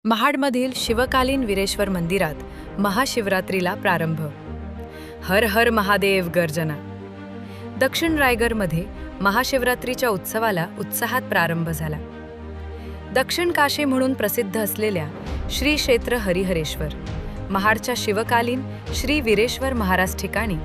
महाडमधील शिवकालीन वीरेश्वर मंदिरात महाशिवरात्रीला प्रारंभ। हर हर महादेव गर्जना। दक्षिण रायगडमध्ये महाशिवरात्रीच्या उत्सवाला उत्साहात प्रारंभ झाला। दक्षिण काशी म्हणून प्रसिद्ध असलेल्या श्री क्षेत्र हरिहरेश्वर महाडच्या शिवकालीन श्री वीरेश्वर महाराज ठिकाणी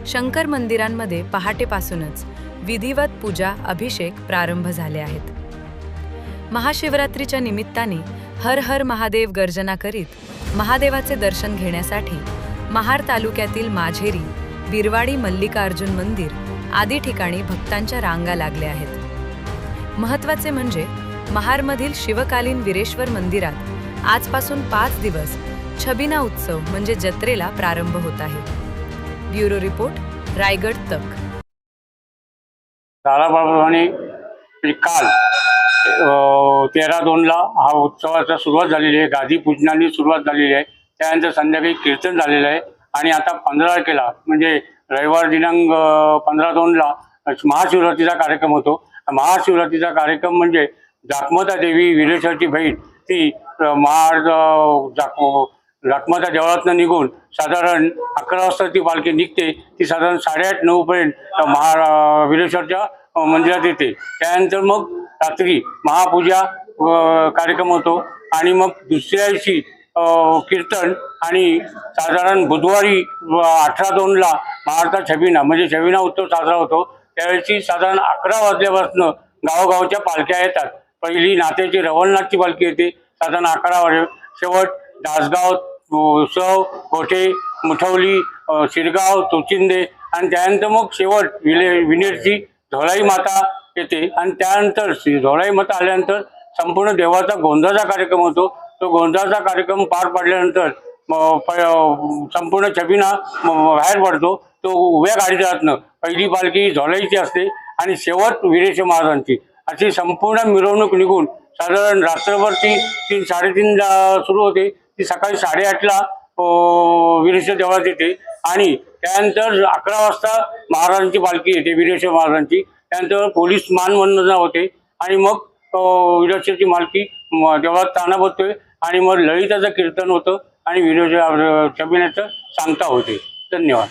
शंकर मंदिरांमध्ये पहाटेपासूनच विधिवत पूजा अभिषेक प्रारंभ झाले आहेत। महाशिवरात्रीच्या निमित्ताने हर हर महादेव गर्जना करीत महादेवाचे दर्शन घेण्यासाठी महाड तालुक्यातील माझेरी, बिरवाडी मल्लिकार्जुन मंदिर आदी ठिकाणी भक्तांच्या रांगा लागल्या आहेत। महत्त्वाचे म्हणजे महाडमधील शिवकालीन वीरेश्वर मंदिरात आजपासून 5 दिवस छबिना उत्सव म्हणजे जत्रेला प्रारंभ होत आहे। ब्युरो रिपोर्ट, रायगड तक। ताराप्रमाणे काल 13/2 हा उत्सवाचा सुरुवात झालेली आहे। गादी पूजनाने सुरुवात झालेली आहे। त्यानंतर संध्याकाळी कीर्तन झालेलं आहे आणि आता 15 तारखेला म्हणजे रविवार दिनांक 15/2 महाशिवरात्रीचा कार्यक्रम होतो। महाशिवरात्रीचा कार्यक्रम म्हणजे जाखमाता देवी वीरेश्वरची बहीण ती महाड जाखमाता देवळातनं निघून साधारण 11 वाजता ती पालखी निघते। ती साधारण 8:30-9 पर्यंत वीरेश्वरच्या मंदिरात येते। त्यानंतर मग रात्री महापूजा कार्यक्रम होतो आणि मग दुसऱ्या दिवशी कीर्तन आणि साधारण बुधवारी 18/2 महाडचा छबिना म्हणजे छबिना उत्सव साजरा होतो। त्यावेळी साधारण 11 वाजल्यापासून गावोगावच्या पालख्या येतात। पहिली नात्याची रवळनाथची पालखी येते साधारण 11 वाजे। शेवट दासगाव, सव, कोठे, मुठवली, शिरगाव, तोचिंदे आणि त्यानंतर मग शेवट विनेरची धोळाई माता येते आणि त्यानंतर धोळाई माता आल्यानंतर संपूर्ण देवाचा गोंधळाचा कार्यक्रम होतो। तो गोंधळाचा कार्यक्रम पार पडल्यानंतर संपूर्ण छबिना बाहेर पडतो। तो उभ्या गाडीतनं पहिली पालखी धोळाईची असते आणि शेवट वीरेश्वर महाराजांची अशी संपूर्ण मिरवणूक निघून साधारण रात्रभर ती 3-3:30 सुरू होते। ती सकाळी 8:30ला वीरेश्वर देवळात येते आणि त्यानंतर 11 वाजता महाराजांची पालखी येते वीरेश्वर महाराजांची। त्यानंतर पोलीस मानवंदना होते आणि मग वीरेश्वरची पालखी देवळात ताना बसतोय आणि मग ललिताचं कीर्तन होतं आणि वीरेश्वर छबिन्याचं सांगता होते। धन्यवाद।